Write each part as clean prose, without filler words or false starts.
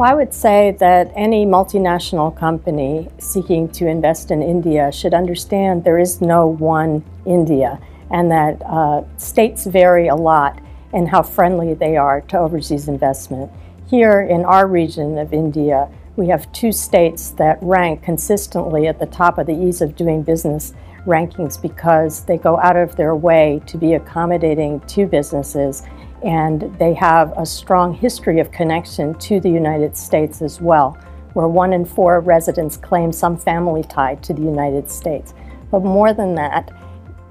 Well, I would say that any multinational company seeking to invest in India should understand there is no one India, and that states vary a lot in how friendly they are to overseas investment. Here in our region of India, we have two states that rank consistently at the top of the ease of doing business rankings because they go out of their way to be accommodating to businesses, and they have a strong history of connection to the United States as well, where 1 in 4 residents claim some family tie to the United States. But more than that,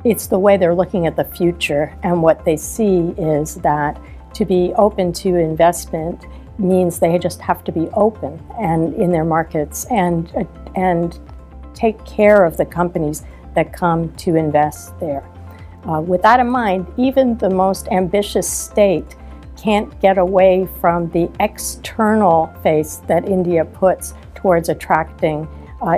it's the way they're looking at the future, and what they see is that to be open to investment means they just have to be open and in their markets and take care of the companies that come to invest there. With that in mind, even the most ambitious state can't get away from the external face that India puts towards attracting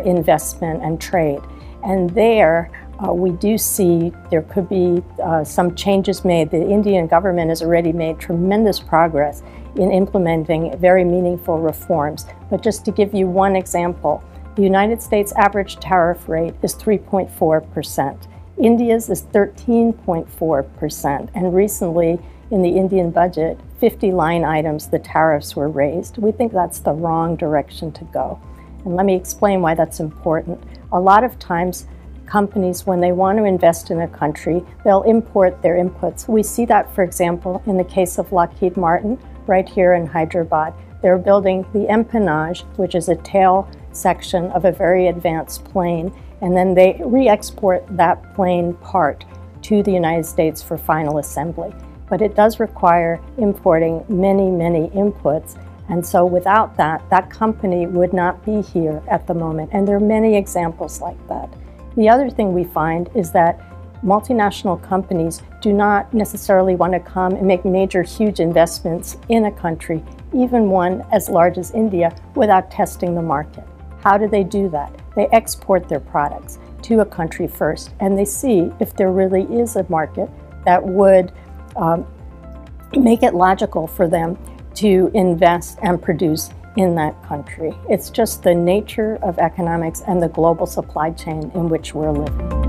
investment and trade. And there, we do see there could be some changes made. The Indian government has already made tremendous progress in implementing very meaningful reforms. But just to give you one example, the United States average tariff rate is 3.4%. India's is 13.4%. And recently, in the Indian budget, 50 line items, the tariffs were raised. We think that's the wrong direction to go. And let me explain why that's important. A lot of times, companies, when they want to invest in a country, they'll import their inputs. We see that, for example, in the case of Lockheed Martin, right here in Hyderabad. They're building the empennage, which is a tail section of a very advanced plane, and then they re-export that plane part to the United States for final assembly. But it does require importing many, many inputs, and so without that, that company would not be here at the moment, and there are many examples like that. The other thing we find is that multinational companies do not necessarily want to come and make major, huge investments in a country, even one as large as India, without testing the market. How do they do that? They export their products to a country first, and they see if there really is a market that would make it logical for them to invest and produce in that country. It's just the nature of economics and the global supply chain in which we're living.